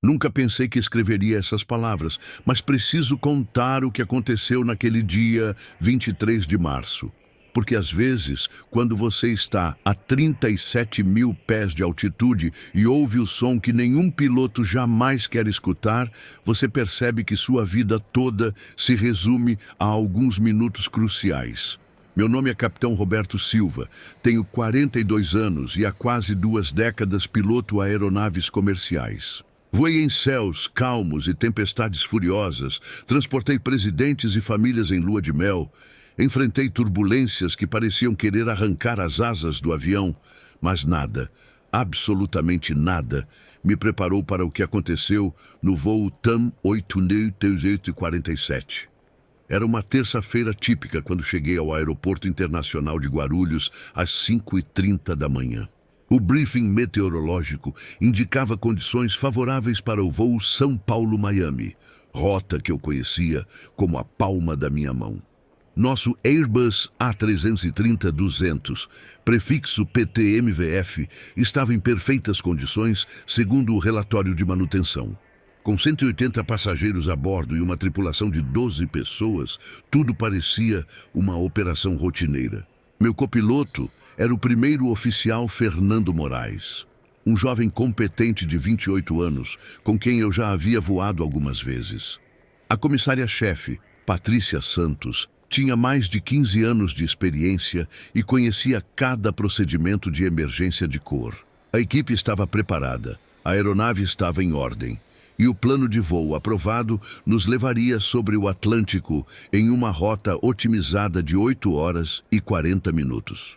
Nunca pensei que escreveria essas palavras, mas preciso contar o que aconteceu naquele dia 23 de março. Porque às vezes, quando você está a 37 mil pés de altitude e ouve o som que nenhum piloto jamais quer escutar, você percebe que sua vida toda se resume a alguns minutos cruciais. Meu nome é Capitão Roberto Silva, tenho 42 anos e há quase 2 décadas piloto aeronaves comerciais. Voei em céus calmos e tempestades furiosas, transportei presidentes e famílias em lua de mel, enfrentei turbulências que pareciam querer arrancar as asas do avião, mas nada, absolutamente nada, me preparou para o que aconteceu no voo TAM 8347. Era uma terça-feira típica quando cheguei ao Aeroporto Internacional de Guarulhos às 5h30 da manhã. O briefing meteorológico indicava condições favoráveis para o voo São Paulo-Miami, rota que eu conhecia como a palma da minha mão. Nosso Airbus A330-200, prefixo PTMVF, estava em perfeitas condições, segundo o relatório de manutenção. Com 180 passageiros a bordo e uma tripulação de 12 pessoas, tudo parecia uma operação rotineira. Meu copiloto era o primeiro oficial Fernando Moraes, um jovem competente de 28 anos, com quem eu já havia voado algumas vezes. A comissária-chefe, Patrícia Santos, tinha mais de 15 anos de experiência e conhecia cada procedimento de emergência de cor. A equipe estava preparada, a aeronave estava em ordem, e o plano de voo aprovado nos levaria sobre o Atlântico em uma rota otimizada de 8 horas e 40 minutos.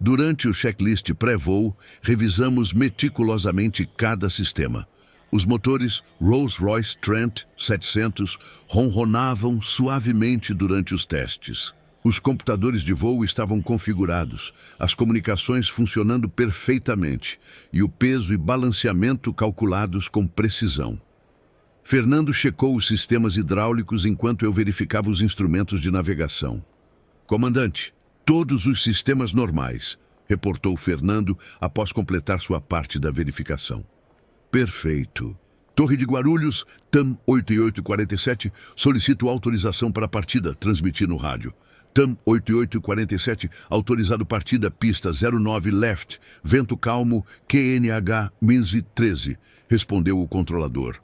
Durante o checklist pré-voo, revisamos meticulosamente cada sistema. Os motores Rolls-Royce Trent 700 ronronavam suavemente durante os testes. Os computadores de voo estavam configurados, as comunicações funcionando perfeitamente e o peso e balanceamento calculados com precisão. Fernando checou os sistemas hidráulicos enquanto eu verificava os instrumentos de navegação. Comandante, todos os sistemas normais, reportou Fernando após completar sua parte da verificação. Perfeito. Torre de Guarulhos, TAM 8847, solicito autorização para a partida, transmiti no rádio. TAM 8847, autorizado partida, pista 09 left, vento calmo, QNH 13, respondeu o controlador.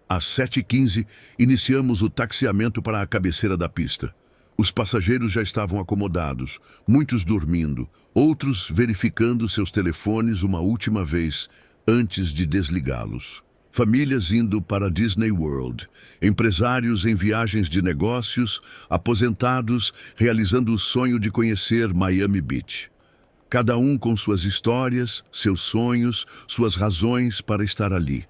Às 7h15, iniciamos o taxiamento para a cabeceira da pista. Os passageiros já estavam acomodados, muitos dormindo, outros verificando seus telefones uma última vez antes de desligá-los. Famílias indo para Disney World, empresários em viagens de negócios, aposentados realizando o sonho de conhecer Miami Beach. Cada um com suas histórias, seus sonhos, suas razões para estar ali.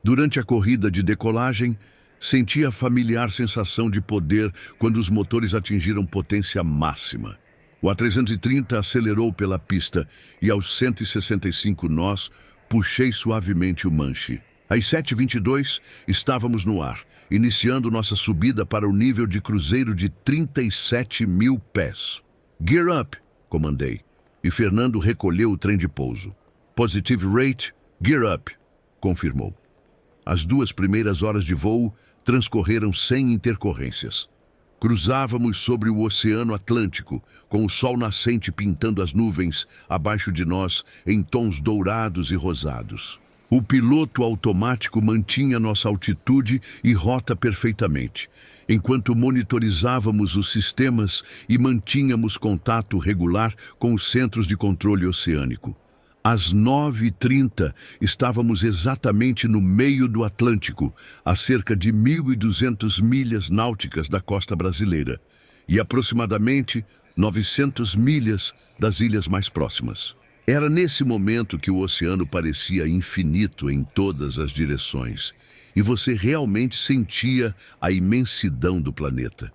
Durante a corrida de decolagem, senti a familiar sensação de poder quando os motores atingiram potência máxima. O A330 acelerou pela pista e aos 165 nós, puxei suavemente o manche. Às 7h22, estávamos no ar, iniciando nossa subida para o nível de cruzeiro de 37 mil pés. Gear up, comandei, e Fernando recolheu o trem de pouso. Positive rate, gear up, confirmou. As 2 primeiras horas de voo transcorreram sem intercorrências. Cruzávamos sobre o Oceano Atlântico, com o sol nascente pintando as nuvens abaixo de nós em tons dourados e rosados. O piloto automático mantinha nossa altitude e rota perfeitamente, enquanto monitorizávamos os sistemas e mantínhamos contato regular com os centros de controle oceânico. Às 9h30, estávamos exatamente no meio do Atlântico, a cerca de 1.200 milhas náuticas da costa brasileira e aproximadamente 900 milhas das ilhas mais próximas. Era nesse momento que o oceano parecia infinito em todas as direções e você realmente sentia a imensidão do planeta.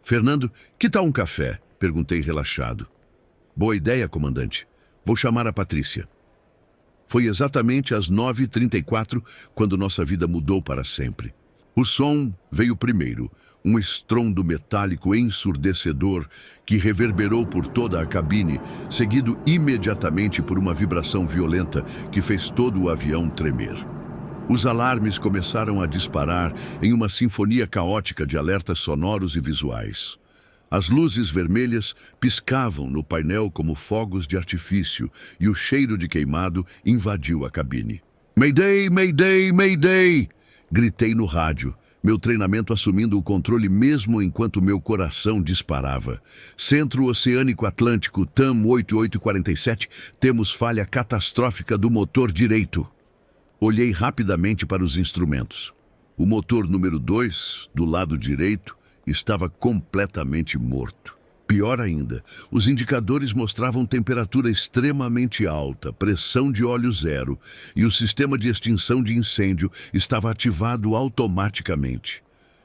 Fernando, que tal um café? Perguntei relaxado. Boa ideia, comandante. Vou chamar a Patrícia. Foi exatamente às 9h34 quando nossa vida mudou para sempre. O som veio primeiro, um estrondo metálico ensurdecedor que reverberou por toda a cabine, seguido imediatamente por uma vibração violenta que fez todo o avião tremer. Os alarmes começaram a disparar em uma sinfonia caótica de alertas sonoros e visuais. As luzes vermelhas piscavam no painel como fogos de artifício e o cheiro de queimado invadiu a cabine. "Mayday, Mayday, Mayday!" Gritei no rádio, meu treinamento assumindo o controle mesmo enquanto meu coração disparava. Centro Oceânico Atlântico, TAM 8847, temos falha catastrófica do motor direito. Olhei rapidamente para os instrumentos. O motor número 2, do lado direito, estava completamente morto. Pior ainda, os indicadores mostravam temperatura extremamente alta, pressão de óleo zero e o sistema de extinção de incêndio estava ativado automaticamente.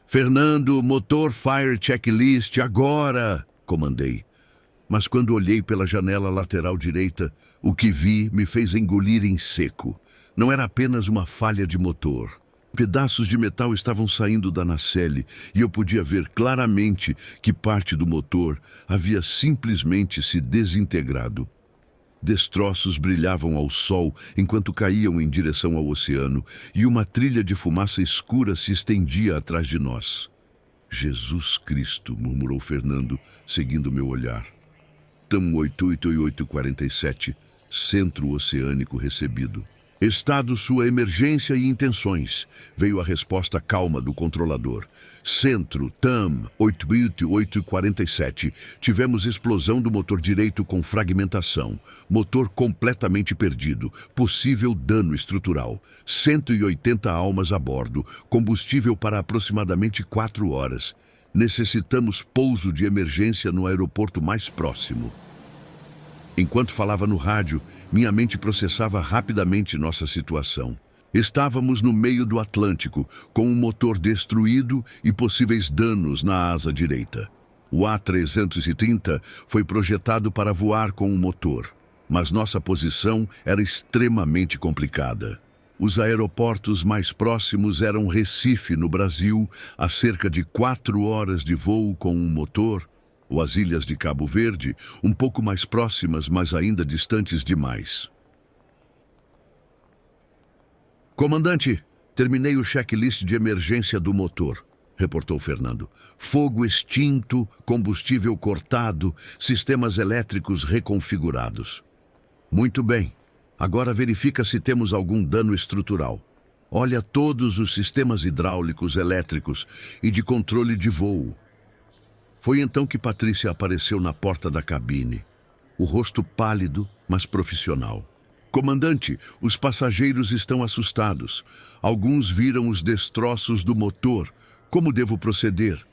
"Fernando, motor Fire Checklist, agora!" comandei. Mas quando olhei pela janela lateral direita, o que vi me fez engolir em seco. Não era apenas uma falha de motor. Pedaços de metal estavam saindo da nacelle e eu podia ver claramente que parte do motor havia simplesmente se desintegrado. Destroços brilhavam ao sol enquanto caíam em direção ao oceano e uma trilha de fumaça escura se estendia atrás de nós. "Jesus Cristo", murmurou Fernando, seguindo meu olhar. TAM 8847, Centro Oceânico recebido. "Estado, sua emergência e intenções", veio a resposta calma do controlador. "Centro, TAM 8847, tivemos explosão do motor direito com fragmentação. Motor completamente perdido. Possível dano estrutural. 180 almas a bordo. Combustível para aproximadamente 4 horas. Necessitamos pouso de emergência no aeroporto mais próximo." Enquanto falava no rádio, minha mente processava rapidamente nossa situação. Estávamos no meio do Atlântico, com um motor destruído e possíveis danos na asa direita. O A330 foi projetado para voar com o motor, mas nossa posição era extremamente complicada. Os aeroportos mais próximos eram Recife, no Brasil, a cerca de 4 horas de voo com um motor, ou as ilhas de Cabo Verde, um pouco mais próximas, mas ainda distantes demais. "Comandante, terminei o checklist de emergência do motor", reportou Fernando. "Fogo extinto, combustível cortado, sistemas elétricos reconfigurados." "Muito bem. Agora verifica se temos algum dano estrutural. Olha todos os sistemas hidráulicos, elétricos e de controle de voo." Foi então que Patrícia apareceu na porta da cabine, o rosto pálido, mas profissional. "Comandante, os passageiros estão assustados. Alguns viram os destroços do motor. Como devo proceder?"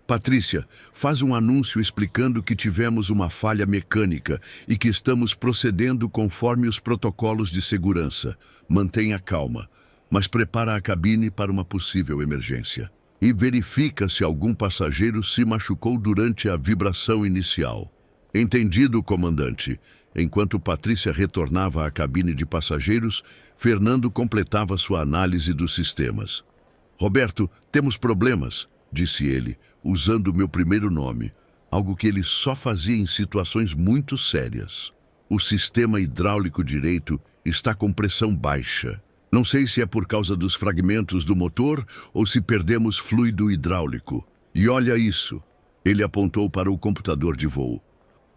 "Patrícia, faz um anúncio explicando que tivemos uma falha mecânica e que estamos procedendo conforme os protocolos de segurança. Mantenha calma, mas prepara a cabine para uma possível emergência. E verifica se algum passageiro se machucou durante a vibração inicial." "Entendido, comandante." Enquanto Patrícia retornava à cabine de passageiros, Fernando completava sua análise dos sistemas. "Roberto, temos problemas", disse ele, usando meu primeiro nome, algo que ele só fazia em situações muito sérias. "O sistema hidráulico direito está com pressão baixa. Não sei se é por causa dos fragmentos do motor ou se perdemos fluido hidráulico. E olha isso." Ele apontou para o computador de voo.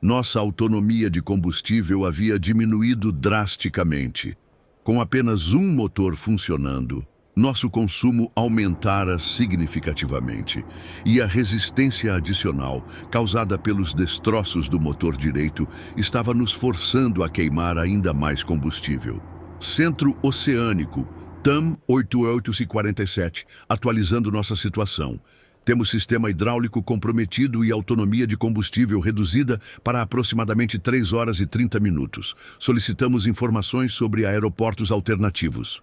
Nossa autonomia de combustível havia diminuído drasticamente. Com apenas um motor funcionando, nosso consumo aumentara significativamente e a resistência adicional, causada pelos destroços do motor direito, estava nos forçando a queimar ainda mais combustível. "Centro Oceânico, TAM 8847, atualizando nossa situação. Temos sistema hidráulico comprometido e autonomia de combustível reduzida para aproximadamente 3 horas e 30 minutos. Solicitamos informações sobre aeroportos alternativos."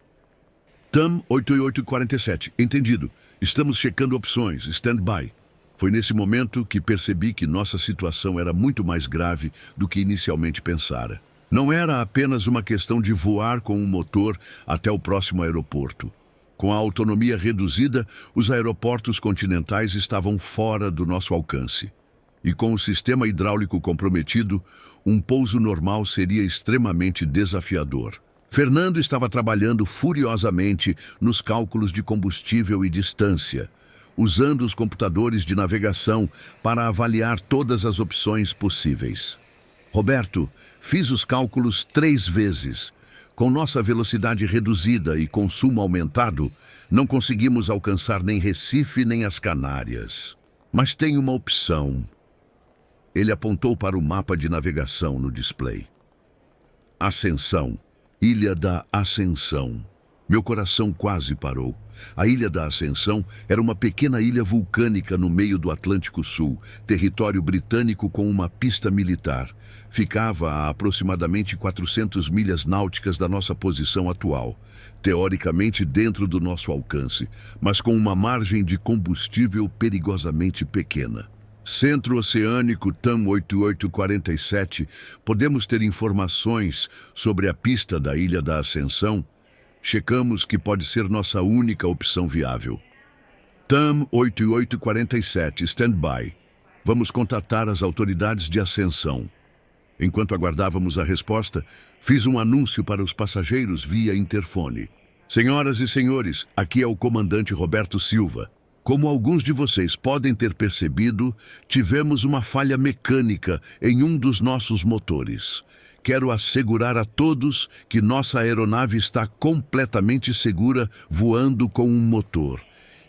"TAM 8847, entendido. Estamos checando opções, stand-by." Foi nesse momento que percebi que nossa situação era muito mais grave do que inicialmente pensara. Não era apenas uma questão de voar com um motor até o próximo aeroporto. Com a autonomia reduzida, os aeroportos continentais estavam fora do nosso alcance. E com o sistema hidráulico comprometido, um pouso normal seria extremamente desafiador. Fernando estava trabalhando furiosamente nos cálculos de combustível e distância, usando os computadores de navegação para avaliar todas as opções possíveis. Roberto, fiz os cálculos 3 vezes. Com nossa velocidade reduzida e consumo aumentado, não conseguimos alcançar nem Recife nem as Canárias. Mas tem uma opção. Ele apontou para o mapa de navegação no display. Ascensão. Ilha da Ascensão. Meu coração quase parou. A Ilha da Ascensão era uma pequena ilha vulcânica no meio do Atlântico Sul, território britânico com uma pista militar. Ficava a aproximadamente 400 milhas náuticas da nossa posição atual, teoricamente dentro do nosso alcance, mas com uma margem de combustível perigosamente pequena. Centro-Oceânico TAM 8847, podemos ter informações sobre a pista da Ilha da Ascensão? Checamos que pode ser nossa única opção viável. TAM 8847, stand-by. Vamos contatar as autoridades de Ascensão. Enquanto aguardávamos a resposta, fiz um anúncio para os passageiros via interfone. Senhoras e senhores, aqui é o comandante Roberto Silva. Como alguns de vocês podem ter percebido, tivemos uma falha mecânica em um dos nossos motores. Quero assegurar a todos que nossa aeronave está completamente segura voando com um motor.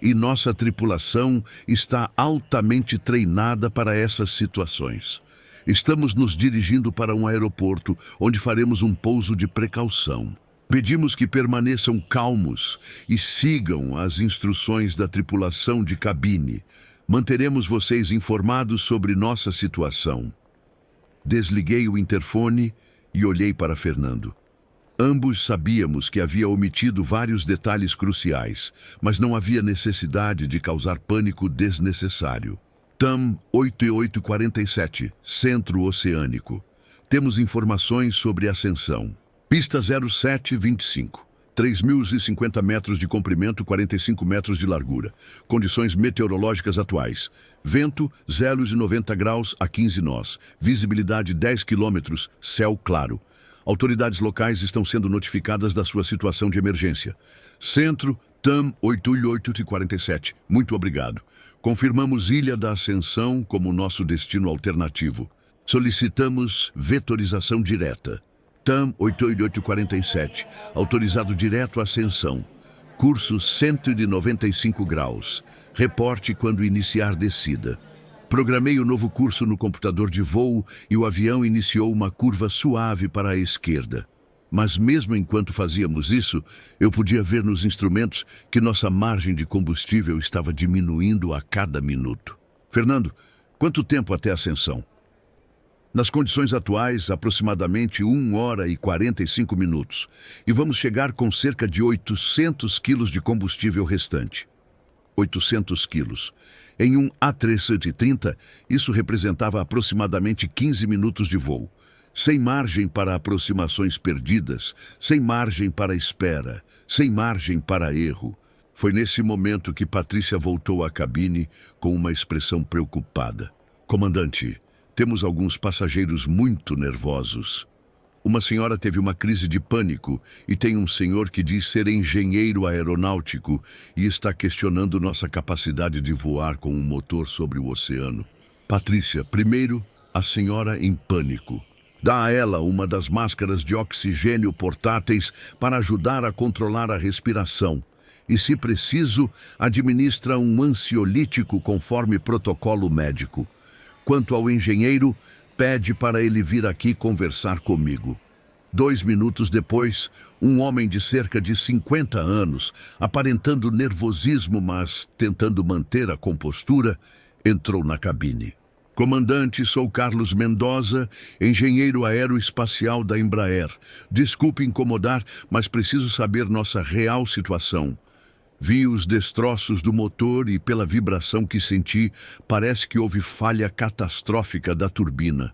E nossa tripulação está altamente treinada para essas situações. Estamos nos dirigindo para um aeroporto onde faremos um pouso de precaução. Pedimos que permaneçam calmos e sigam as instruções da tripulação de cabine. Manteremos vocês informados sobre nossa situação. Desliguei o interfone e olhei para Fernando. Ambos sabíamos que havia omitido vários detalhes cruciais, mas não havia necessidade de causar pânico desnecessário. TAM 8847, Centro-Oceânico. Temos informações sobre Ascensão. Pista 0725, 3.050 metros de comprimento, 45 metros de largura. Condições meteorológicas atuais. Vento, 0,90 graus a 15 nós. Visibilidade 10 quilômetros, céu claro. Autoridades locais estão sendo notificadas da sua situação de emergência. Centro, TAM 8847. Muito obrigado. Confirmamos Ilha da Ascensão como nosso destino alternativo. Solicitamos vetorização direta. TAM 8847, autorizado direto à Ascensão. Curso 195 graus. Reporte quando iniciar descida. Programei o novo curso no computador de voo e o avião iniciou uma curva suave para a esquerda. Mas mesmo enquanto fazíamos isso, eu podia ver nos instrumentos que nossa margem de combustível estava diminuindo a cada minuto. Fernando, quanto tempo até a Ascensão? Nas condições atuais, aproximadamente 1 hora e 45 minutos. E vamos chegar com cerca de 800 quilos de combustível restante. 800 quilos. Em um A330, isso representava aproximadamente 15 minutos de voo. Sem margem para aproximações perdidas, sem margem para espera, sem margem para erro. Foi nesse momento que Patrícia voltou à cabine com uma expressão preocupada. Comandante, temos alguns passageiros muito nervosos. Uma senhora teve uma crise de pânico e tem um senhor que diz ser engenheiro aeronáutico e está questionando nossa capacidade de voar com um motor sobre o oceano. Patrícia, primeiro, a senhora em pânico. Dá a ela uma das máscaras de oxigênio portáteis para ajudar a controlar a respiração. E, se preciso, administra um ansiolítico conforme protocolo médico. Quanto ao engenheiro, pede para ele vir aqui conversar comigo. 2 minutos depois, um homem de cerca de 50 anos, aparentando nervosismo, mas tentando manter a compostura, entrou na cabine. Comandante, sou Carlos Mendoza, engenheiro aeroespacial da Embraer. Desculpe incomodar, mas preciso saber nossa real situação. Vi os destroços do motor e, pela vibração que senti, parece que houve falha catastrófica da turbina.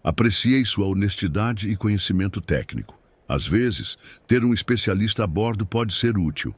Apreciei sua honestidade e conhecimento técnico. Às vezes, ter um especialista a bordo pode ser útil.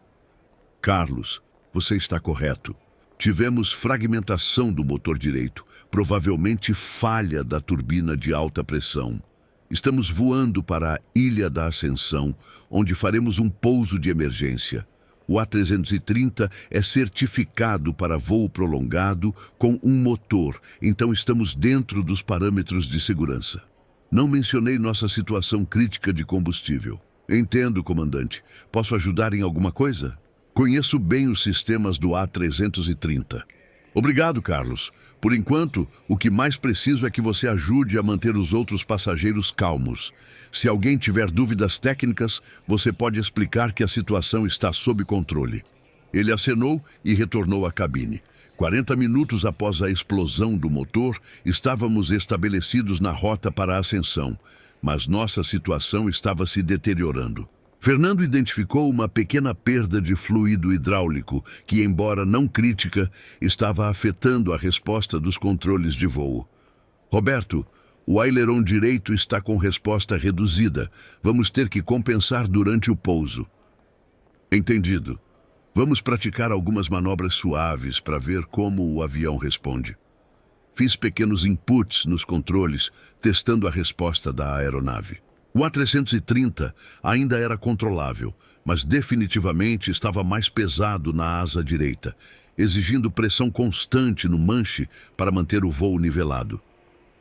Carlos, você está correto. Tivemos fragmentação do motor direito, provavelmente falha da turbina de alta pressão. Estamos voando para a Ilha da Ascensão, onde faremos um pouso de emergência. O A330 é certificado para voo prolongado com um motor, então estamos dentro dos parâmetros de segurança. Não mencionei nossa situação crítica de combustível. Entendo, comandante. Posso ajudar em alguma coisa? Conheço bem os sistemas do A330. Obrigado, Carlos. Por enquanto, o que mais preciso é que você ajude a manter os outros passageiros calmos. Se alguém tiver dúvidas técnicas, você pode explicar que a situação está sob controle. Ele acenou e retornou à cabine. 40 minutos após a explosão do motor, estávamos estabelecidos na rota para a ascensão, mas nossa situação estava se deteriorando. Fernando identificou uma pequena perda de fluido hidráulico que, embora não crítica, estava afetando a resposta dos controles de voo. Roberto, o aileron direito está com resposta reduzida. Vamos ter que compensar durante o pouso. Entendido. Vamos praticar algumas manobras suaves para ver como o avião responde. Fiz pequenos inputs nos controles, testando a resposta da aeronave. O A330 ainda era controlável, mas definitivamente estava mais pesado na asa direita, exigindo pressão constante no manche para manter o voo nivelado.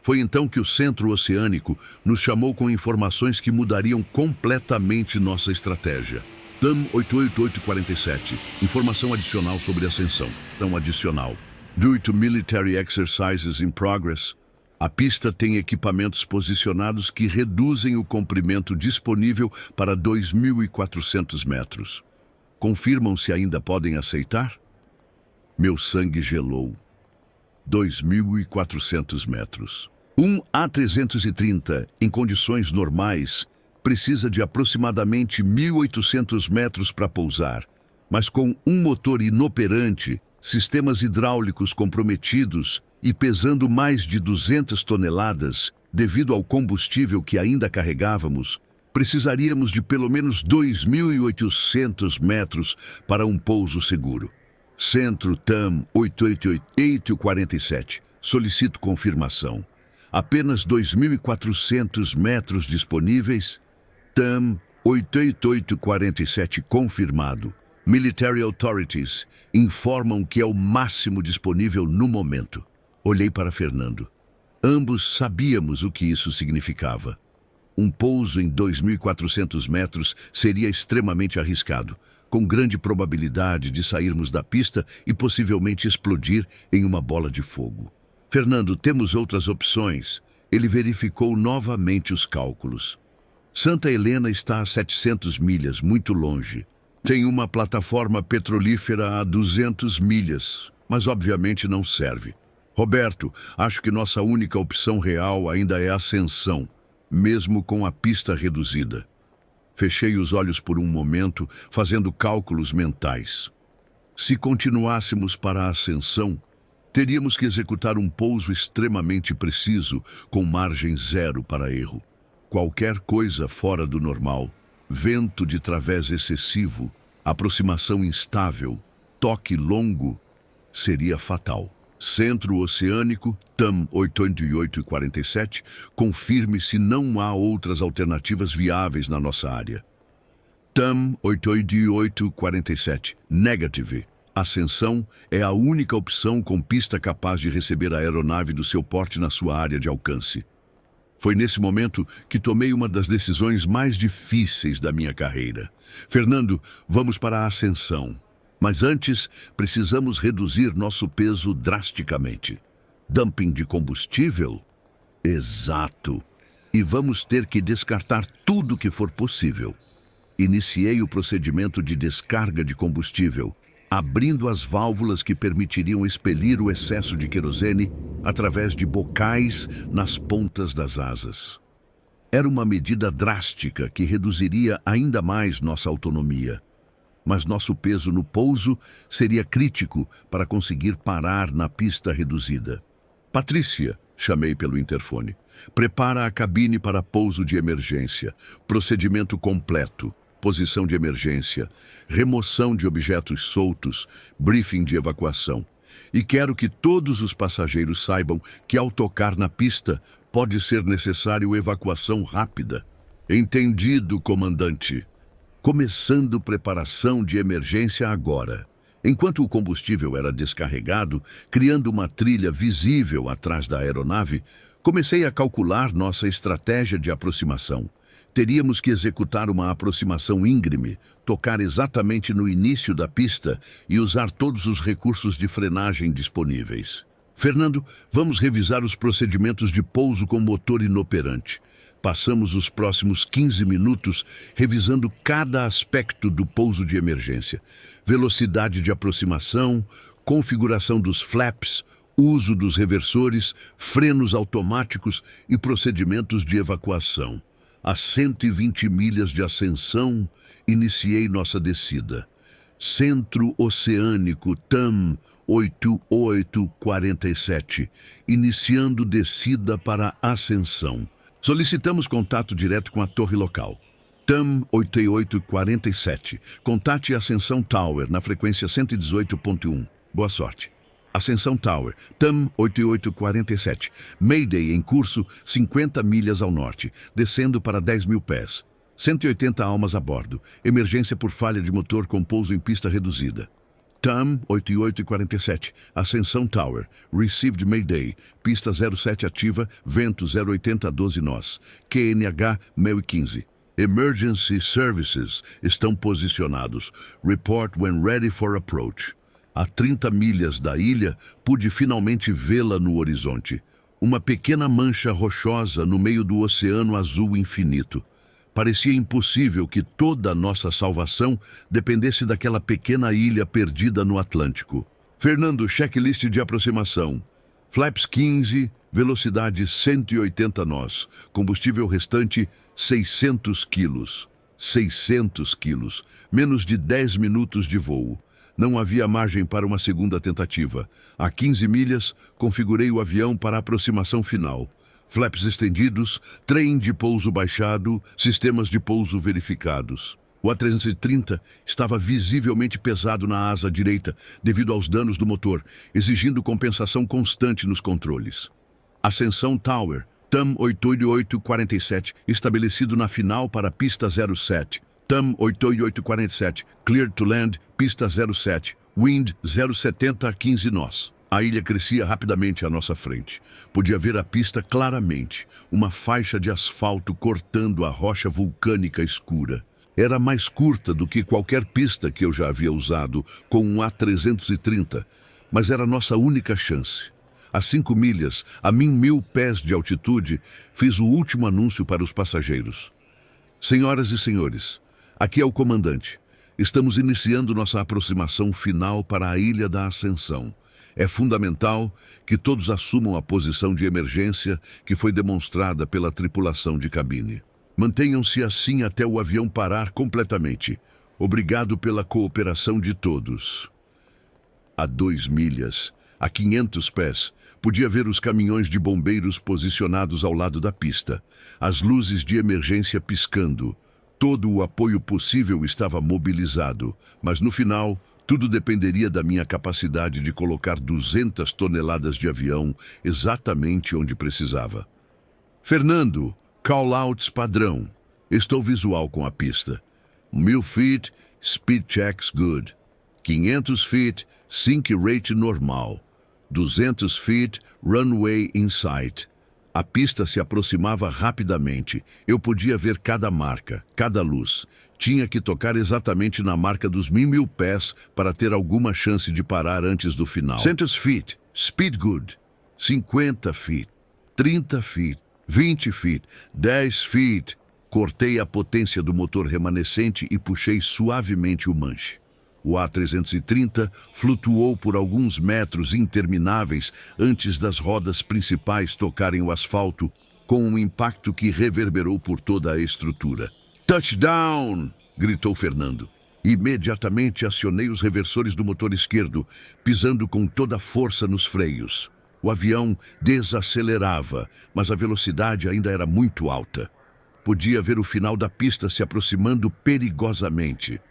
Foi então que o Centro Oceânico nos chamou com informações que mudariam completamente nossa estratégia. TAM 88847. Informação adicional sobre ascensão. Tão adicional. Due to military exercises in progress, a pista tem equipamentos posicionados que reduzem o comprimento disponível para 2.400 metros. Confirmam se ainda podem aceitar? Meu sangue gelou. 2.400 metros. Um A330, em condições normais, precisa de aproximadamente 1.800 metros para pousar, mas com um motor inoperante, sistemas hidráulicos comprometidos e pesando mais de 200 toneladas, devido ao combustível que ainda carregávamos, precisaríamos de pelo menos 2.800 metros para um pouso seguro. Centro TAM 88847. Solicito confirmação. Apenas 2.400 metros disponíveis. TAM 88847 confirmado. Military Authorities informam que é o máximo disponível no momento. Olhei para Fernando. Ambos sabíamos o que isso significava. Um pouso em 2.400 metros seria extremamente arriscado, com grande probabilidade de sairmos da pista e possivelmente explodir em uma bola de fogo. Fernando, temos outras opções. Ele verificou novamente os cálculos. Santa Helena está a 700 milhas, muito longe. Tem uma plataforma petrolífera a 200 milhas, mas obviamente não serve. Roberto, acho que nossa única opção real ainda é a ascensão, mesmo com a pista reduzida. Fechei os olhos por um momento, fazendo cálculos mentais. Se continuássemos para a ascensão, teríamos que executar um pouso extremamente preciso, com margem zero para erro. Qualquer coisa fora do normal, vento de través excessivo, aproximação instável, toque longo, seria fatal. Centro Oceânico, TAM 88847, confirme se não há outras alternativas viáveis na nossa área. TAM 88847, negative. Ascensão é a única opção com pista capaz de receber a aeronave do seu porte na sua área de alcance. Foi nesse momento que tomei uma das decisões mais difíceis da minha carreira. Fernando, vamos para a ascensão. Mas antes, precisamos reduzir nosso peso drasticamente. Dumping de combustível? Exato. E vamos ter que descartar tudo que for possível. Iniciei o procedimento de descarga de combustível, abrindo as válvulas que permitiriam expelir o excesso de querosene através de bocais nas pontas das asas. Era uma medida drástica que reduziria ainda mais nossa autonomia. Mas nosso peso no pouso seria crítico para conseguir parar na pista reduzida. Patrícia, chamei pelo interfone. Prepara a cabine para pouso de emergência. Procedimento completo. Posição de emergência. Remoção de objetos soltos. Briefing de evacuação. E quero que todos os passageiros saibam que ao tocar na pista, Pode ser necessário evacuação rápida. Entendido, comandante. Começando preparação de emergência agora. Enquanto o combustível era descarregado, criando uma trilha visível atrás da aeronave, comecei a calcular nossa estratégia de aproximação. Teríamos que executar uma aproximação íngreme, tocar exatamente no início da pista e usar todos os recursos de frenagem disponíveis. Fernando, vamos revisar os procedimentos de pouso com motor inoperante. Passamos os próximos 15 minutos revisando cada aspecto do pouso de emergência. Velocidade de aproximação, configuração dos flaps, uso dos reversores, frenos automáticos e procedimentos de evacuação. A 120 milhas de ascensão, iniciei nossa descida. Centro Oceânico TAM 8847, iniciando descida para ascensão. Solicitamos contato direto com a torre local. TAM 8847. Contate Ascensão Tower na frequência 118.1. Boa sorte. Ascensão Tower, TAM 8847. Mayday em curso, 50 milhas ao norte, descendo para 10 mil pés. 180 almas a bordo. Emergência por falha de motor com pouso em pista reduzida. TAM 8847, Ascensão Tower, Received Mayday, pista 07 ativa, vento 080 a 12 nós, QNH 1015. Emergency Services estão posicionados. Report when ready for approach. A 30 milhas da ilha, pude finalmente vê-la no horizonte. Uma pequena mancha rochosa no meio do oceano azul infinito. Parecia impossível que toda a nossa salvação dependesse daquela pequena ilha perdida no Atlântico. Fernando, checklist de aproximação. Flaps 15, velocidade 180 nós. Combustível restante 600 quilos. 600 quilos. Menos de 10 minutos de voo. Não havia margem para uma segunda tentativa. A 15 milhas, configurei o avião para a aproximação final. Flaps estendidos, trem de pouso baixado, sistemas de pouso verificados. O A330 estava visivelmente pesado na asa direita devido aos danos do motor, exigindo compensação constante nos controles. Ascensão Tower, TAM 8847, estabelecido na final para a pista 07. TAM 8847, Cleared to Land, pista 07. Wind 070 a 15 nós. A ilha crescia rapidamente à nossa frente. Podia ver a pista claramente, uma faixa de asfalto cortando a rocha vulcânica escura. Era mais curta do que qualquer pista que eu já havia usado com um A330, mas era nossa única chance. A 5 milhas, a 1.000 pés de altitude, fiz o último anúncio para os passageiros. Senhoras e senhores, aqui é o comandante. Estamos iniciando nossa aproximação final para a Ilha da Ascensão. É fundamental que todos assumam a posição de emergência que foi demonstrada pela tripulação de cabine. Mantenham-se assim até o avião parar completamente. Obrigado pela cooperação de todos. A 2 milhas, a 500 pés, podia ver os caminhões de bombeiros posicionados ao lado da pista, as luzes de emergência piscando. Todo o apoio possível estava mobilizado, mas no final, tudo dependeria da minha capacidade de colocar 200 toneladas de avião exatamente onde precisava. Fernando, call-outs padrão. Estou visual com a pista. 1000 feet, speed checks good. 500 feet, sink rate normal. 200 feet, runway in sight. A pista se aproximava rapidamente. Eu podia ver cada marca, cada luz. Tinha que tocar exatamente na marca dos 1.000 pés para ter alguma chance de parar antes do final. 100 feet, speed good. 50 feet, 30 feet, 20 feet, 10 feet. Cortei a potência do motor remanescente e puxei suavemente o manche. O A330 flutuou por alguns metros intermináveis antes das rodas principais tocarem o asfalto, com um impacto que reverberou por toda a estrutura. Touchdown! Gritou Fernando. Imediatamente acionei os reversores do motor esquerdo, pisando com toda a força nos freios. O avião desacelerava, mas a velocidade ainda era muito alta. Podia ver o final da pista se aproximando perigosamente.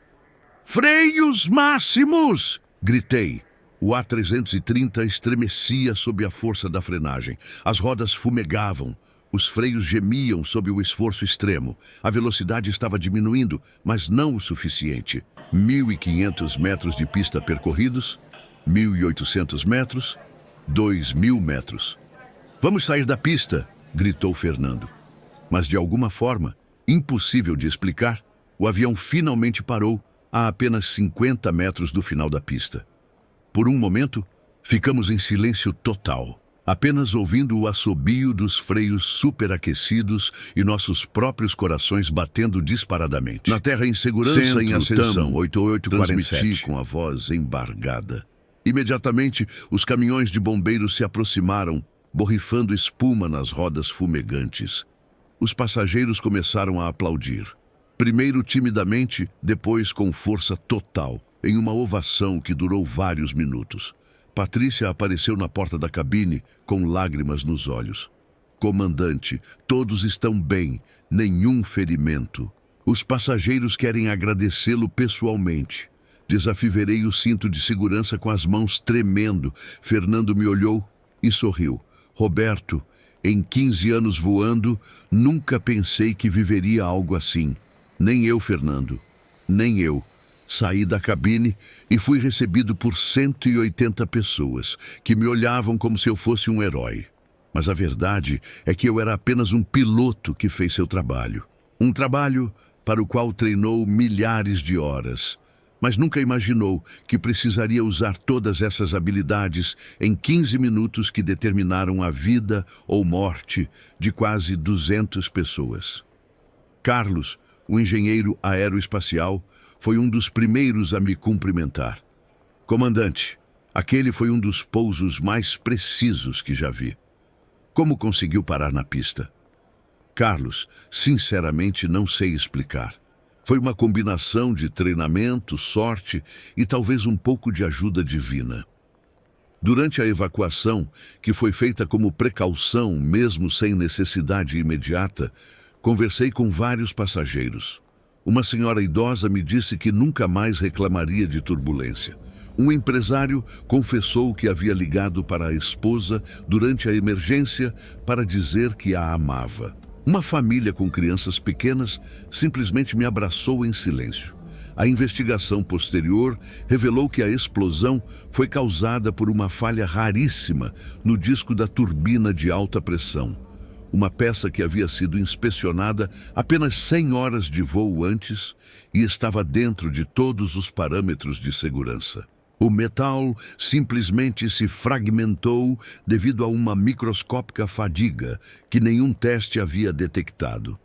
Freios máximos! Gritei. O A330 estremecia sob a força da frenagem. As rodas fumegavam. Os freios gemiam sob o esforço extremo. A velocidade estava diminuindo, mas não o suficiente. 1.500 metros de pista percorridos, 1.800 metros, 2.000 metros. "Vamos sair da pista!", gritou Fernando. Mas de alguma forma, impossível de explicar, o avião finalmente parou a apenas 50 metros do final da pista. Por um momento, ficamos em silêncio total, apenas ouvindo o assobio dos freios superaquecidos e nossos próprios corações batendo disparadamente. "Na terra em segurança, Centro, em ascensão, Tamo, 8847", transmiti com a voz embargada. Imediatamente, os caminhões de bombeiros se aproximaram, borrifando espuma nas rodas fumegantes. Os passageiros começaram a aplaudir. Primeiro timidamente, depois com força total, em uma ovação que durou vários minutos. Patrícia apareceu na porta da cabine, com lágrimas nos olhos. "Comandante, todos estão bem, nenhum ferimento. Os passageiros querem agradecê-lo pessoalmente." Desafivelei o cinto de segurança com as mãos tremendo. Fernando me olhou e sorriu. "Roberto, em 15 anos voando, nunca pensei que viveria algo assim. Nem eu, Fernando. Nem eu." Saí da cabine e fui recebido por 180 pessoas, que me olhavam como se eu fosse um herói. Mas a verdade é que eu era apenas um piloto que fez seu trabalho. Um trabalho para o qual treinou milhares de horas. Mas nunca imaginou que precisaria usar todas essas habilidades em 15 minutos que determinaram a vida ou morte de quase 200 pessoas. Carlos, o engenheiro aeroespacial, foi um dos primeiros a me cumprimentar. "Comandante, aquele foi um dos pousos mais precisos que já vi. Como conseguiu parar na pista?" "Carlos, sinceramente não sei explicar. Foi uma combinação de treinamento, sorte e talvez um pouco de ajuda divina." Durante a evacuação, que foi feita como precaução, mesmo sem necessidade imediata, conversei com vários passageiros. Uma senhora idosa me disse que nunca mais reclamaria de turbulência. Um empresário confessou que havia ligado para a esposa durante a emergência para dizer que a amava. Uma família com crianças pequenas simplesmente me abraçou em silêncio. A investigação posterior revelou que a explosão foi causada por uma falha raríssima no disco da turbina de alta pressão. Uma peça que havia sido inspecionada apenas 100 horas de voo antes e estava dentro de todos os parâmetros de segurança. O metal simplesmente se fragmentou devido a uma microscópica fadiga que nenhum teste havia detectado.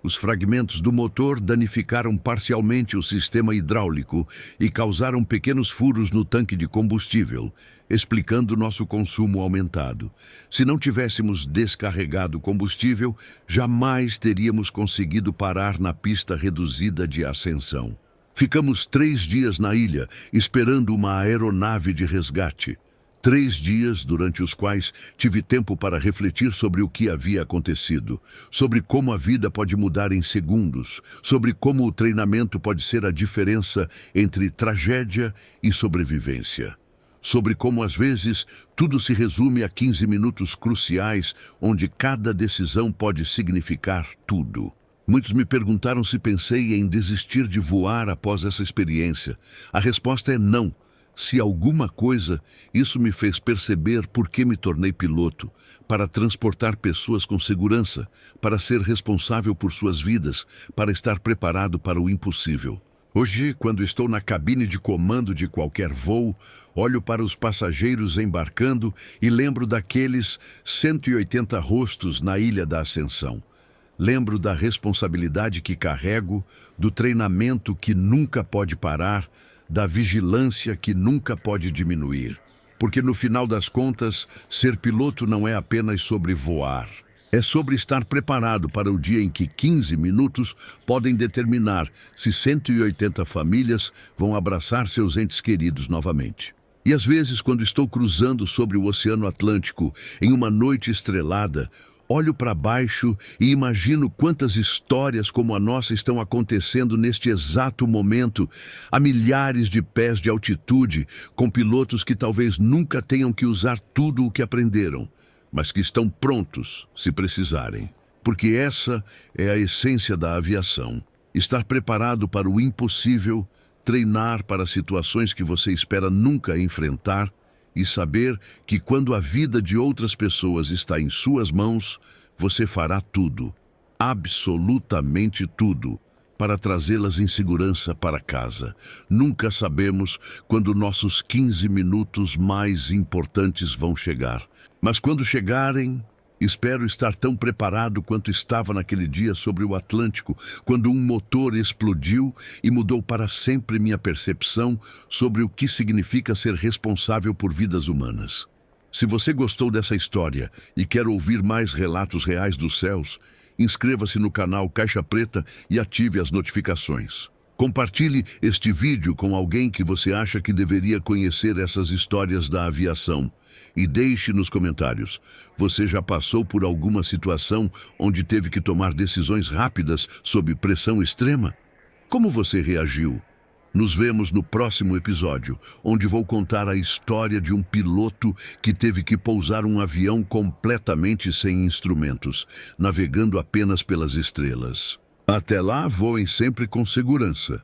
Os fragmentos do motor danificaram parcialmente o sistema hidráulico e causaram pequenos furos no tanque de combustível, explicando nosso consumo aumentado. Se não tivéssemos descarregado combustível, jamais teríamos conseguido parar na pista reduzida de ascensão. Ficamos 3 dias na ilha, esperando uma aeronave de resgate. 3 dias durante os quais tive tempo para refletir sobre o que havia acontecido, sobre como a vida pode mudar em segundos, sobre como o treinamento pode ser a diferença entre tragédia e sobrevivência, sobre como às vezes tudo se resume a 15 minutos cruciais onde cada decisão pode significar tudo. Muitos me perguntaram se pensei em desistir de voar após essa experiência. A resposta é não. Se alguma coisa, isso me fez perceber por que me tornei piloto, para transportar pessoas com segurança, para ser responsável por suas vidas, para estar preparado para o impossível. Hoje, quando estou na cabine de comando de qualquer voo, olho para os passageiros embarcando e lembro daqueles 180 rostos na Ilha da Ascensão. Lembro da responsabilidade que carrego, do treinamento que nunca pode parar, da vigilância que nunca pode diminuir. Porque no final das contas, ser piloto não é apenas sobre voar. É sobre estar preparado para o dia em que 15 minutos podem determinar se 180 famílias vão abraçar seus entes queridos novamente. E às vezes, quando estou cruzando sobre o Oceano Atlântico em uma noite estrelada, olho para baixo e imagino quantas histórias como a nossa estão acontecendo neste exato momento, a milhares de pés de altitude, com pilotos que talvez nunca tenham que usar tudo o que aprenderam, mas que estão prontos se precisarem. Porque essa é a essência da aviação. Estar preparado para o impossível, treinar para situações que você espera nunca enfrentar e saber que quando a vida de outras pessoas está em suas mãos, você fará tudo, absolutamente tudo, para trazê-las em segurança para casa. Nunca sabemos quando nossos 15 minutos mais importantes vão chegar. Mas quando chegarem, espero estar tão preparado quanto estava naquele dia sobre o Atlântico, quando um motor explodiu e mudou para sempre minha percepção sobre o que significa ser responsável por vidas humanas. Se você gostou dessa história e quer ouvir mais relatos reais dos céus, inscreva-se no canal Caixa Preta e ative as notificações. Compartilhe este vídeo com alguém que você acha que deveria conhecer essas histórias da aviação. E deixe nos comentários, você já passou por alguma situação onde teve que tomar decisões rápidas sob pressão extrema? Como você reagiu? Nos vemos no próximo episódio, onde vou contar a história de um piloto que teve que pousar um avião completamente sem instrumentos, navegando apenas pelas estrelas. Até lá, voem sempre com segurança.